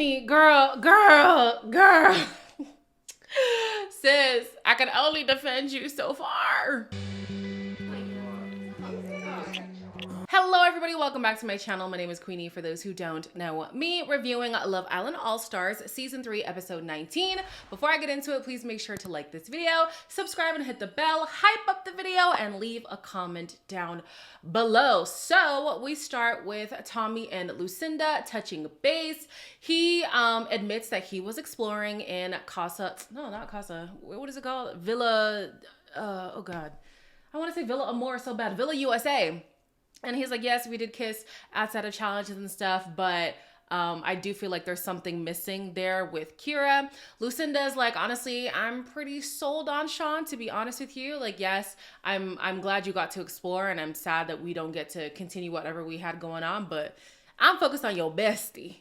Whitney, girl. Sis, I can only defend you so far. Hello everybody, welcome back to my channel. My name is Queenie, for those who don't know me, reviewing Love Island All-Stars Season 3, Episode 19. Before I get into it, please make sure to like this video, subscribe and hit the bell, hype up the video, and leave a comment down below. So we start with Tommy and Lucinda touching base. He admits that he was exploring in what is it called? Villa, oh God. I want to say Villa Amor so bad, Villa USA. And he's like, yes, we did kiss outside of challenges and stuff, but I do feel like there's something missing there with Kira. Lucinda's like, honestly, I'm pretty sold on Sean, to be honest with you. Like, yes, I'm glad you got to explore, and I'm sad that we don't get to continue whatever we had going on, but I'm focused on your bestie.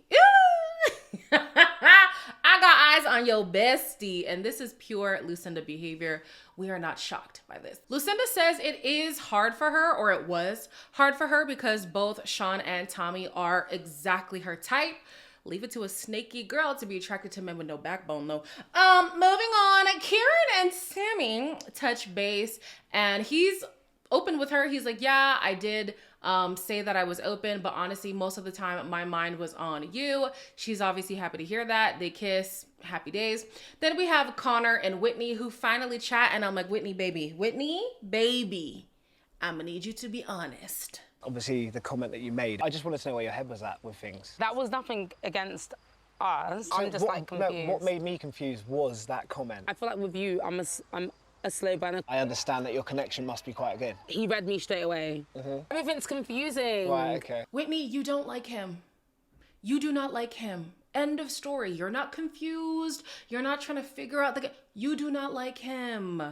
I got eyes on your bestie, and this is pure Lucinda behavior. We are not shocked by this. Lucinda says it is hard for her, or it was hard for her, because both Sean and Tommy are exactly her type. Leave it to a snaky girl to be attracted to men with no backbone, though. Moving on, Kieran and Sammy touch base, and he's open with her. He's like, yeah, I did say that I was open, but honestly, most of the time my mind was on you. She's obviously happy to hear that. They kiss, happy days. Then we have Connor and Whitney, who finally chat, and I'm like, Whitney, baby, I'm gonna need you to be honest. Obviously, the comment that you made, I just wanted to know where your head was at with things. That was nothing against us. I'm just like confused. No, what made me confused was that comment. I feel like with you, I'm a slow burner. I understand that your connection must be quite good. He read me straight away. Everything's confusing. Right, okay. Whitney, you don't like him. You do not like him. End of story. You're not confused. You're not trying to figure out you do not like him.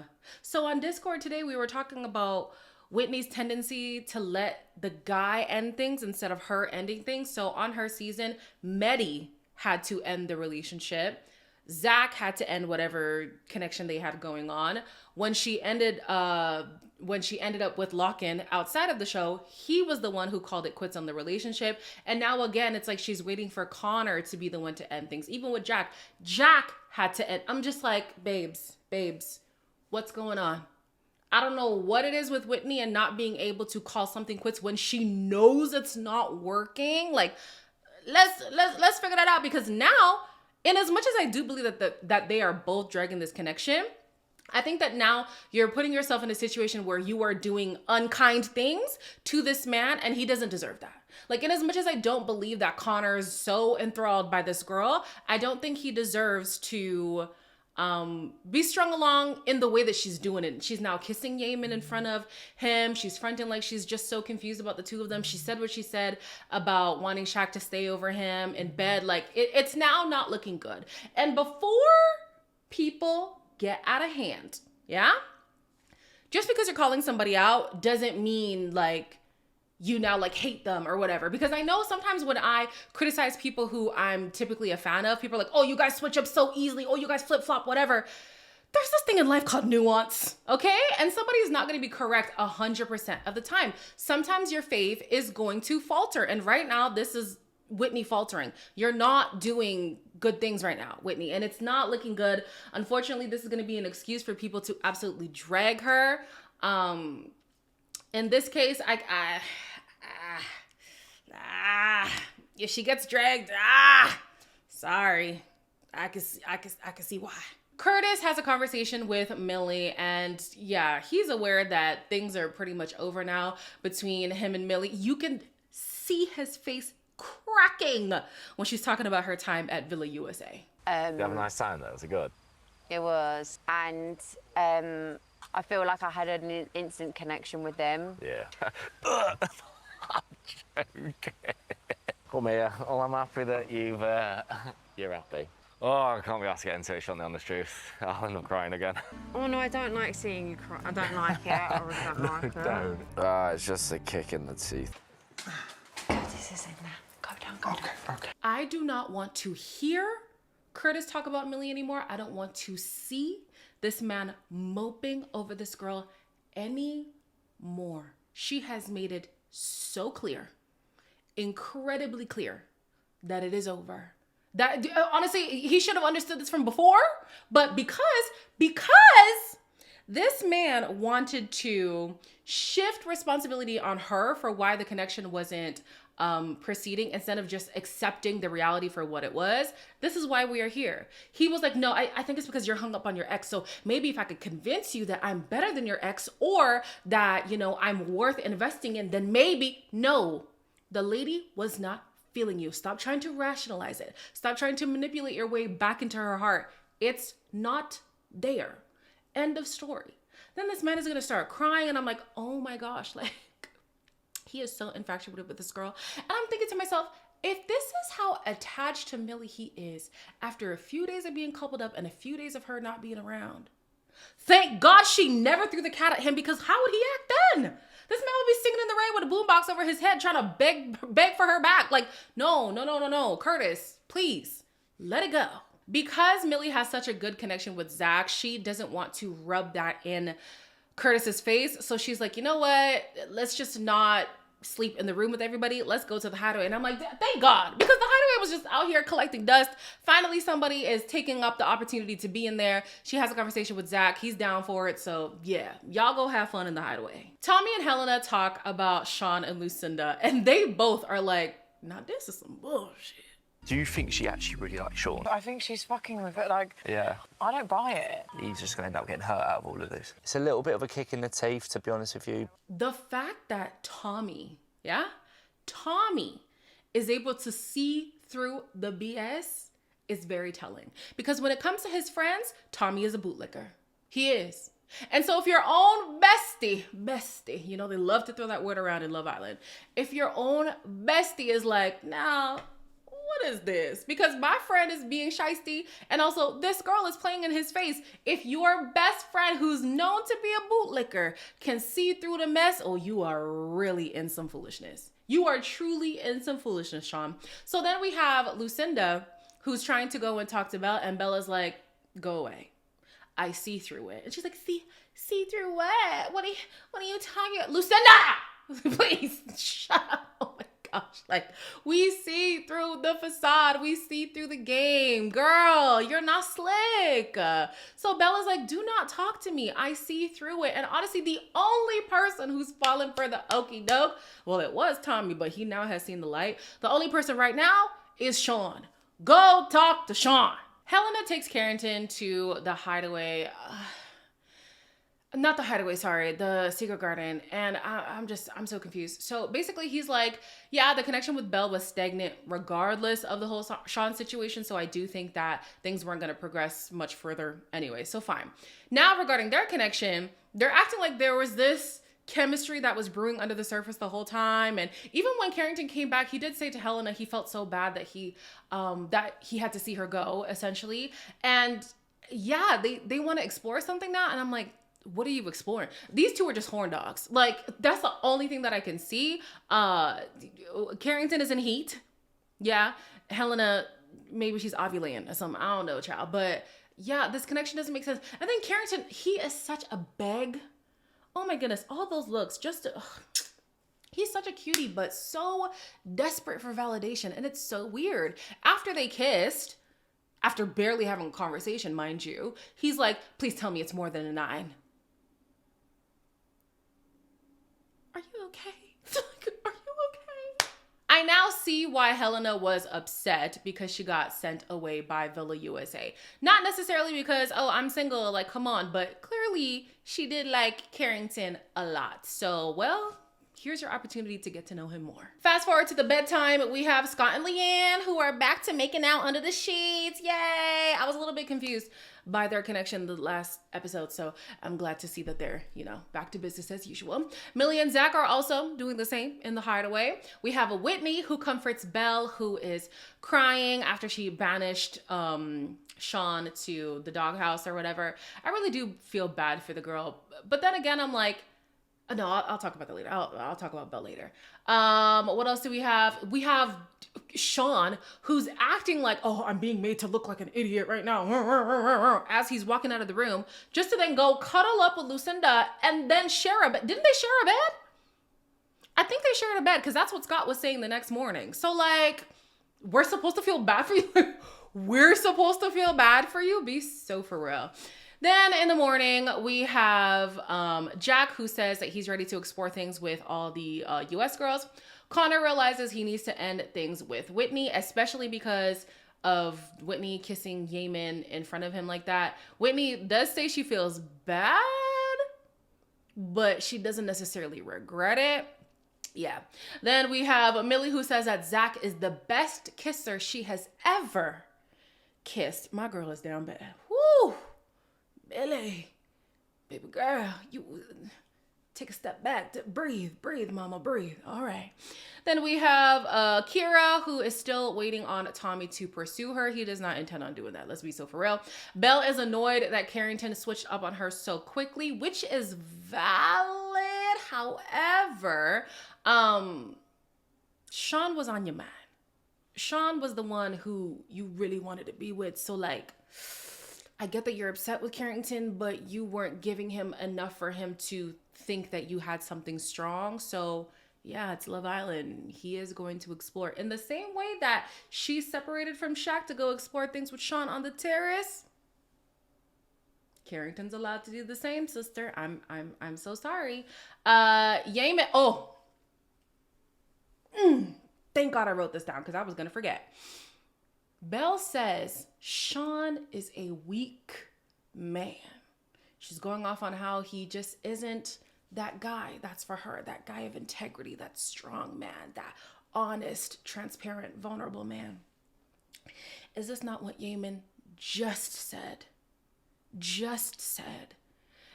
So on Discord today, we were talking about Whitney's tendency to let the guy end things instead of her ending things. So on her season, Medi had to end the relationship. Zach had to end whatever connection they had going on. When she ended up with Lock-In outside of the show, he was the one who called it quits on the relationship. And now again, it's like she's waiting for Connor to be the one to end things. Even with Jack had to end. I'm just like, babes, what's going on? I don't know what it is with Whitney and not being able to call something quits when she knows it's not working. Like, let's figure that out, because now, in as much as I do believe that they are both dragging this connection, I think that now you're putting yourself in a situation where you are doing unkind things to this man, and he doesn't deserve that. Like, in as much as I don't believe that Connor's so enthralled by this girl, I don't think he deserves to be strung along in the way that she's doing it. She's now kissing Yaman in front of him. She's fronting like she's just so confused about the two of them. She said what she said about wanting Shaq to stay over him in bed. Like, it's now not looking good. And before people get out of hand, yeah? Just because you're calling somebody out doesn't mean like you now like hate them or whatever. Because I know sometimes when I criticize people who I'm typically a fan of, people are like, oh, you guys switch up so easily. Oh, you guys flip flop, whatever. There's this thing in life called nuance, okay? And somebody's not gonna be correct 100% of the time. Sometimes your fave is going to falter. And right now, this is Whitney faltering. You're not doing good things right now, Whitney, and it's not looking good. Unfortunately, this is gonna be an excuse for people to absolutely drag her. In this case, if she gets dragged, sorry, I can see why. Curtis has a conversation with Millie, and yeah, he's aware that things are pretty much over now between him and Millie. You can see his face cracking when she's talking about her time at Villa USA. Did you have a nice time there? Was it good? It was, and I feel like I had an instant connection with them. Yeah. I'm joking. Come here. Well, I'm happy that you're happy. Oh, I can't be asked to get into it, shut the honest truth. I'll end up crying again. Oh no, I don't like seeing you cry. I don't like it. I really don't like it. Don't. It's just a kick in the teeth. Curtis is in there. Go down. Okay. I do not want to hear Curtis talk about Millie anymore. I don't want to see this man moping over this girl anymore. She has made it so clear, incredibly clear, that it is over, That honestly, he should have understood this from before, but because this man wanted to shift responsibility on her for why the connection wasn't proceeding instead of just accepting the reality for what it was. This is why we are here. He was like, no, I think it's because you're hung up on your ex. So maybe if I could convince you that I'm better than your ex, or that, you know, I'm worth investing in, then maybe. No, the lady was not feeling you. Stop trying to rationalize it. Stop trying to manipulate your way back into her heart. It's not there. End of story. Then this man is going to start crying, and I'm like, oh my gosh, like, he is so infatuated with this girl. And I'm thinking to myself, if this is how attached to Millie he is after a few days of being coupled up and a few days of her not being around, thank God she never threw the cat at him, because how would he act then? This man would be singing in the rain with a boombox over his head trying to beg for her back. Like, no, Curtis, please, let it go. Because Millie has such a good connection with Zach, she doesn't want to rub that in Curtis's face. So she's like, you know what? Let's just not sleep in the room with everybody. Let's go to the hideaway. And I'm like, thank God, because the hideaway was just out here collecting dust. Finally, somebody is taking up the opportunity to be in there. She has a conversation with Zach. He's down for it. So yeah, y'all go have fun in the hideaway. Tommy and Helena talk about Sean and Lucinda, and they both are like, now this is some bullshit. Do you think she actually really likes Sean? I think she's fucking with it. Like, Yeah. I don't buy it. He's just going to end up getting hurt out of all of this. It's a little bit of a kick in the teeth, to be honest with you. The fact that Tommy is able to see through the BS is very telling. Because when it comes to his friends, Tommy is a bootlicker. He is. And so if your own bestie, you know, they love to throw that word around in Love Island. If your own bestie is like, now, what is this? Because my friend is being shysty, and also this girl is playing in his face. If your best friend, who's known to be a bootlicker, can see through the mess, oh, you are really in some foolishness. You are truly in some foolishness, Sean. So then we have Lucinda, who's trying to go and talk to Bella, and Bella's like, go away. I see through it. And she's like, see through what? What are you talking about? Lucinda! Please, shut up. Oh my gosh. Like, we see through the facade. We see through the game. Girl, you're not slick. So Bella's like, do not talk to me. I see through it. And honestly, the only person who's fallen for the okie doke, well, it was Tommy, but he now has seen the light. The only person right now is Sean. Go talk to Sean. Helena takes Carrington to the hideaway. Not the hideaway, sorry, the secret garden. And I'm so confused. So basically he's like, yeah, the connection with Belle was stagnant regardless of the whole Sean situation. So I do think that things weren't going to progress much further anyway. So fine. Now regarding their connection, they're acting like there was this chemistry that was brewing under the surface the whole time. And even when Carrington came back, he did say to Helena he felt so bad that he had to see her go, essentially. And yeah, they want to explore something now. And I'm like, what are you exploring? These two are just horn dogs. Like, that's the only thing that I can see. Carrington is in heat. Yeah. Helena, maybe she's ovulating or something. I don't know, child. But yeah, this connection doesn't make sense. And then Carrington, he is such a beg. Oh my goodness, all those looks, he's such a cutie, but so desperate for validation. And it's so weird. After they kissed, after barely having a conversation, mind you, he's like, please tell me it's more than a 9. Are you okay? Are you okay? I now see why Helena was upset because she got sent away by Villa USA. Not necessarily because, oh, I'm single, like, come on, but clearly she did like Carrington a lot. So, well, here's your opportunity to get to know him more. Fast forward to the bedtime, we have Scott and Leanne who are back to making out under the sheets. Yay! I was a little bit confused by their connection the last episode, so I'm glad to see that they're, back to business as usual. Millie and Zach are also doing the same in the hideaway. We have a Whitney who comforts Belle, who is crying after she banished Sean to the doghouse or whatever. I really do feel bad for the girl, but then again, I'm like, no, I'll talk about that later. I'll talk about Belle later. What else do we have? We have Sean, who's acting like, oh, I'm being made to look like an idiot right now, as he's walking out of the room, just to then go cuddle up with Lucinda and then share a bed. Didn't they share a bed? I think they shared a bed because that's what Scott was saying the next morning. So, like, We're supposed to feel bad for you? We're supposed to feel bad for you? Be so for real. Then in the morning, we have Jack, who says that he's ready to explore things with all the US girls. Connor realizes he needs to end things with Whitney, especially because of Whitney kissing Yaman in front of him like that. Whitney does say she feels bad, but she doesn't necessarily regret it. Yeah. Then we have Millie, who says that Zach is the best kisser she has ever kissed. My girl is down bad. Woo! Millie, baby girl, you take a step back. Breathe, mama, breathe. All right. Then we have Kira, who is still waiting on Tommy to pursue her. He does not intend on doing that. Let's be so for real. Belle is annoyed that Carrington switched up on her so quickly, which is valid. However, Sean was on your mind. Sean was the one who you really wanted to be with. So like, I get that you're upset with Carrington, but you weren't giving him enough for him to think that you had something strong. So yeah, it's Love Island. He is going to explore in the same way that she separated from Shaq to go explore things with Sean on the terrace. Carrington's allowed to do the same, sister. I'm so sorry. Yaman. Oh. Thank God I wrote this down because I was gonna forget. Belle says Sean is a weak man. She's going off on how he just isn't that guy that's for her, that guy of integrity, that strong man, that honest, transparent, vulnerable man. Is this not what Yaman just said? Just said.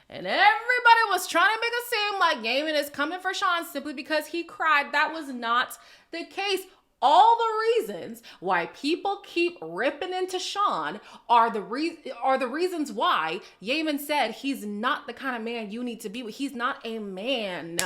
And everybody was trying to make it seem like Yaman is coming for Sean simply because he cried. That was not the case. All the reasons why people keep ripping into Sean are the reasons why Yaman said he's not the kind of man you need to be with. He's not a man.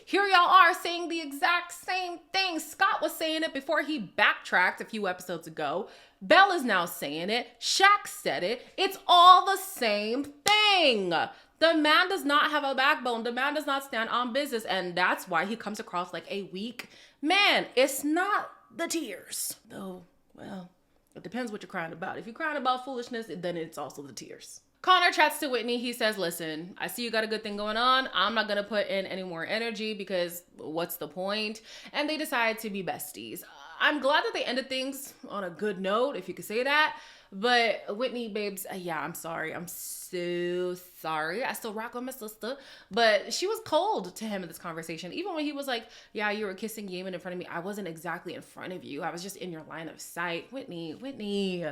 Here y'all are saying the exact same thing. Scott was saying it before he backtracked a few episodes ago. Belle is now saying it. Shaq said it. It's all the same thing. The man does not have a backbone. The man does not stand on business. And that's why he comes across like a weak man. It's not the tears, though. Well, it depends what you're crying about. If you're crying about foolishness, then it's also the tears. Connor chats to Whitney. He says, listen, I see you got a good thing going on. I'm not going to put in any more energy because what's the point? And they decide to be besties. I'm glad that they ended things on a good note, if you could say that. But Whitney, babes, yeah, I'm sorry. I'm so sorry. I still rock with my sister. But she was cold to him in this conversation. Even when he was like, yeah, you were kissing Yaman in front of me. I wasn't exactly in front of you. I was just in your line of sight. Whitney.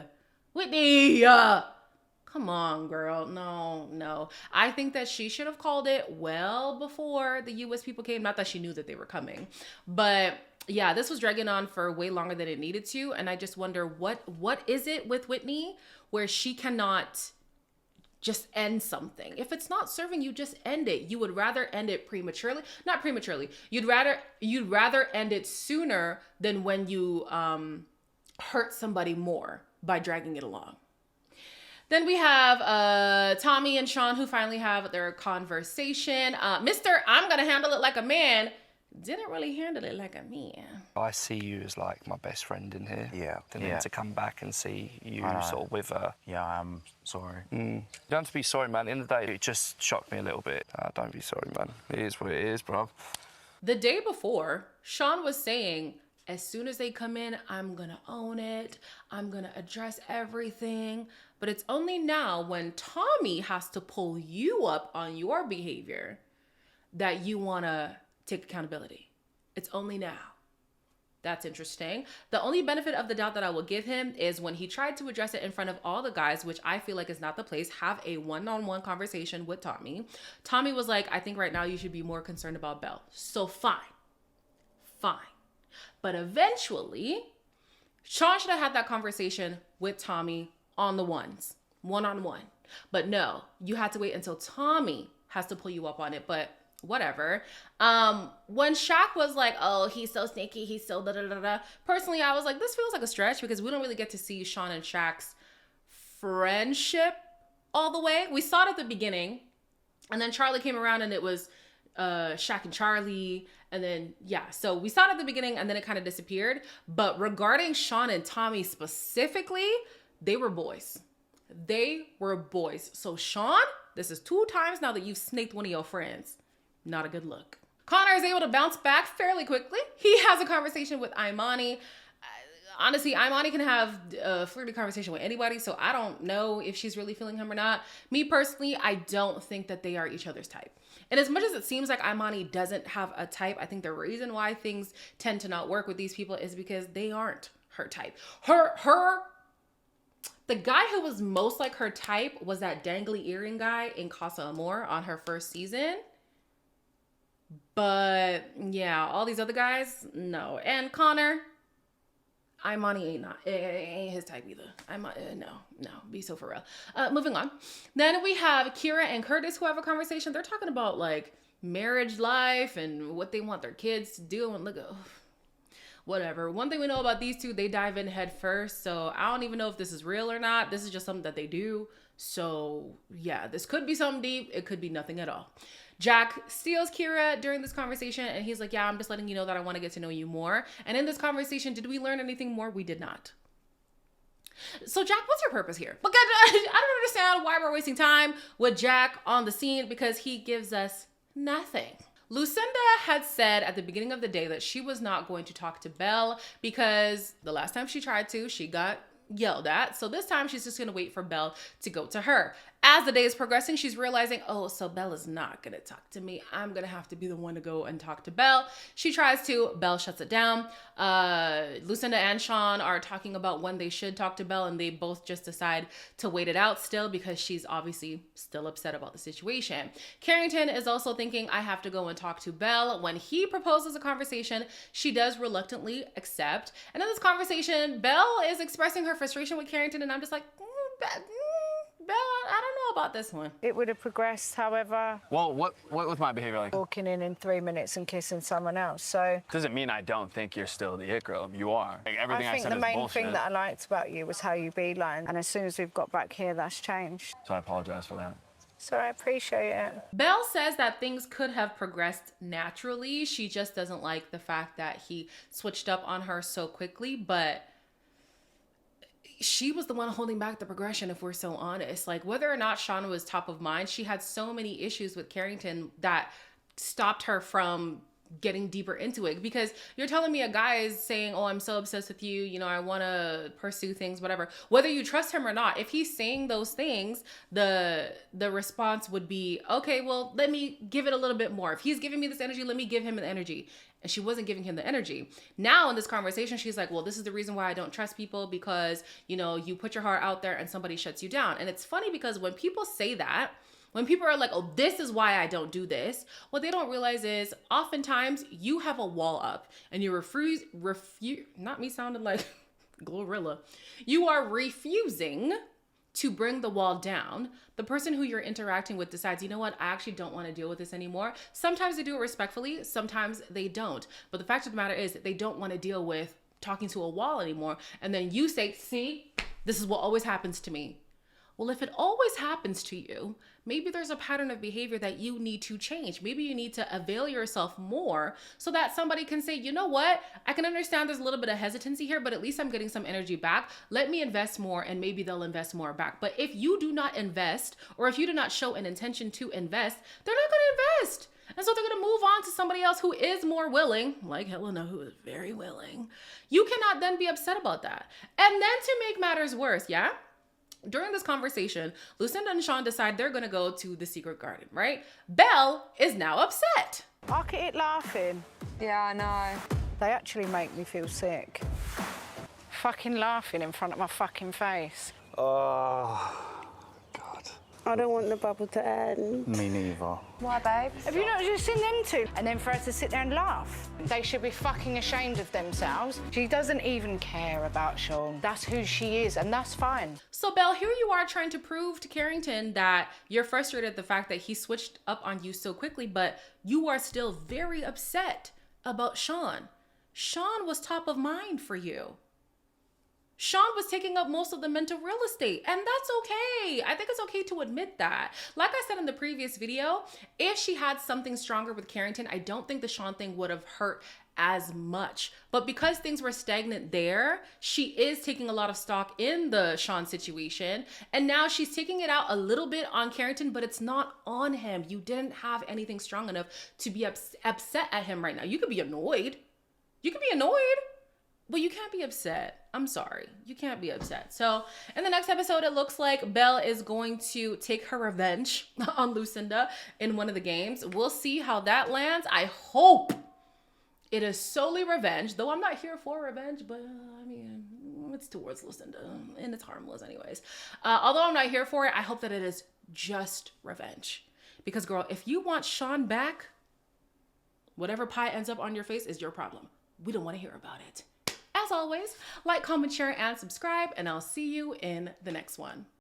Come on, girl. No. I think that she should have called it well before the US people came. Not that she knew that they were coming. But yeah, this was dragging on for way longer than it needed to. And I just wonder what is it with Whitney where she cannot just end something? If it's not serving you, just end it. You would rather end it prematurely. Not prematurely. You'd rather end it sooner than when you hurt somebody more by dragging it along. Then we have Tommy and Sean, who finally have their conversation. Mr. I'm gonna handle it like a man didn't really handle it like a man. I see you as like my best friend in here. Yeah. And then to come back and see you sort of with her. Yeah, I'm sorry. You don't have to be sorry, man. At the end of the day, it just shocked me a little bit. Don't be sorry, man. It is what it is, bro. The day before, Sean was saying, as soon as they come in, I'm gonna own it. I'm gonna address everything. But it's only now when Tommy has to pull you up on your behavior that you wanna take accountability. It's only now. That's interesting. The only benefit of the doubt that I will give him is when he tried to address it in front of all the guys, which I feel like is not the place, have a one-on-one conversation with Tommy. Tommy was like, I think right now you should be more concerned about Belle. So fine. But eventually, Sean should have had that conversation with Tommy on the ones, one-on-one. But no, you had to wait until Tommy has to pull you up on it. But whatever. When Shaq was like, oh, he's so sneaky, he's so da-da-da-da. Personally, I was like, this feels like a stretch because we don't really get to see Sean and Shaq's friendship all the way. We saw it at the beginning. And then Charlie came around and it was Shaq and Charlie. And then, yeah, so we saw it at the beginning and then it kind of disappeared. But regarding Sean and Tommy specifically, they were boys. They were boys. So Sean, this is 2 times now that you've snaked one of your friends. Not a good look. Connor is able to bounce back fairly quickly. He has a conversation with Imani. Honestly, Imani can have a flirty conversation with anybody, so I don't know if she's really feeling him or not. Me personally, I don't think that they are each other's type. And as much as it seems like Imani doesn't have a type, I think the reason why things tend to not work with these people is because they aren't her type. The guy who was most like her type was that dangly earring guy in Casa Amor on her first season. But yeah, all these other guys, no. And Connor, Imani ain't his type either. No, be so for real. Moving on. Then we have Kira and Curtis who have a conversation. They're talking about like marriage life and what they want their kids to do. And look, whatever. One thing we know about these two, they dive in head first. So I don't even know if this is real or not. This is just something that they do. So yeah, this could be something deep. It could be nothing at all. Jack steals Kira during this conversation and he's like, yeah, I'm just letting you know that I want to get to know you more. And in this conversation, did we learn anything more? We did not. So Jack, what's your purpose here? Look, I don't understand why we're wasting time with Jack on the scene because he gives us nothing. Lucinda had said at the beginning of the day that she was not going to talk to Belle because the last time she tried to, she got yelled at. So this time she's just going to wait for Belle to go to her. As the day is progressing, she's realizing, oh, so Belle is not going to talk to me. I'm going to have to be the one to go and talk to Belle. She tries to. Belle shuts it down. Lucinda and Sean are talking about when they should talk to Belle, and they both just decide to wait it out still because she's obviously still upset about the situation. Carrington is also thinking, I have to go and talk to Belle. When he proposes a conversation, she does reluctantly accept. And in this conversation, Belle is expressing her frustration with Carrington, and I'm just like, Belle, I don't know about this one. It would have progressed, however. Well, what with my behavior like? Walking in 3 minutes and kissing someone else, so. Doesn't mean I don't think you're still the it girl. You are. Like, everything I think said the is main bullshit. thing that I liked about you was how you beeline, and as soon as we've got back here, that's changed. So I apologize for that. So I appreciate it. Belle says that things could have progressed naturally. She just doesn't like the fact that he switched up on her so quickly, but she was the one holding back the progression, if we're so honest. Like, whether or not Shauna was top of mind, she had so many issues with Carrington that stopped her from getting deeper into it. Because you're telling me a guy is saying, oh, I'm so obsessed with you, you know, I want to pursue things, whatever. Whether you trust him or not, if he's saying those things, the response would be, okay, well, let me give it a little bit more. If he's giving me this energy, let me give him the energy. And she wasn't giving him the energy. Now in this conversation, she's like, well, this is the reason why I don't trust people, because, you know, you put your heart out there and somebody shuts you down. And it's funny because when people say that, when people are like, oh, this is why I don't do this, what they don't realize is oftentimes you have a wall up and you refuse, not me sounding like Glorilla. You are refusing to bring the wall down. The person who you're interacting with decides, you know what, I actually don't want to deal with this anymore. Sometimes they do it respectfully, sometimes they don't. But the fact of the matter is that they don't want to deal with talking to a wall anymore. And then you say, see, this is what always happens to me. Well, if it always happens to you, maybe there's a pattern of behavior that you need to change. Maybe you need to avail yourself more so that somebody can say, you know what? I can understand there's a little bit of hesitancy here, but at least I'm getting some energy back. Let me invest more and maybe they'll invest more back. But if you do not invest, or if you do not show an intention to invest, they're not going to invest. And so they're going to move on to somebody else who is more willing, like Helena, who is very willing. You cannot then be upset about that. And then to make matters worse, yeah? During this conversation, Lucinda and Sean decide they're going to go to the secret garden, right? Belle is now upset. I could eat laughing. Yeah, I know. They actually make me feel sick. Fucking laughing in front of my fucking face. Oh, God. I don't want the bubble to end. Me neither. Why, babe? Have you not just seen them two? And then for us to sit there and laugh. They should be fucking ashamed of themselves. She doesn't even care about Sean. That's who she is, and that's fine. So Belle, here you are trying to prove to Carrington that you're frustrated at the fact that he switched up on you so quickly, but you are still very upset about Sean. Sean was top of mind for you. Sean was taking up most of the mental real estate, and that's okay. I think it's okay to admit that. Like I said in the previous video, if she had something stronger with Carrington, I don't think the Sean thing would have hurt as much. But because things were stagnant there, she is taking a lot of stock in the Sean situation, and now she's taking it out a little bit on Carrington, but it's not on him. You didn't have anything strong enough to be upset at him right now. You could be annoyed. You could be annoyed, but you can't be upset. I'm sorry. You can't be upset. So in the next episode, it looks like Belle is going to take her revenge on Lucinda in one of the games. We'll see how that lands. I hope it is solely revenge, though I'm not here for revenge, but I mean, it's towards Lucinda and it's harmless anyways. Although I'm not here for it, I hope that it is just revenge. Because girl, if you want Sean back, whatever pie ends up on your face is your problem. We don't want to hear about it. As always, like, comment, share, and subscribe, and I'll see you in the next one.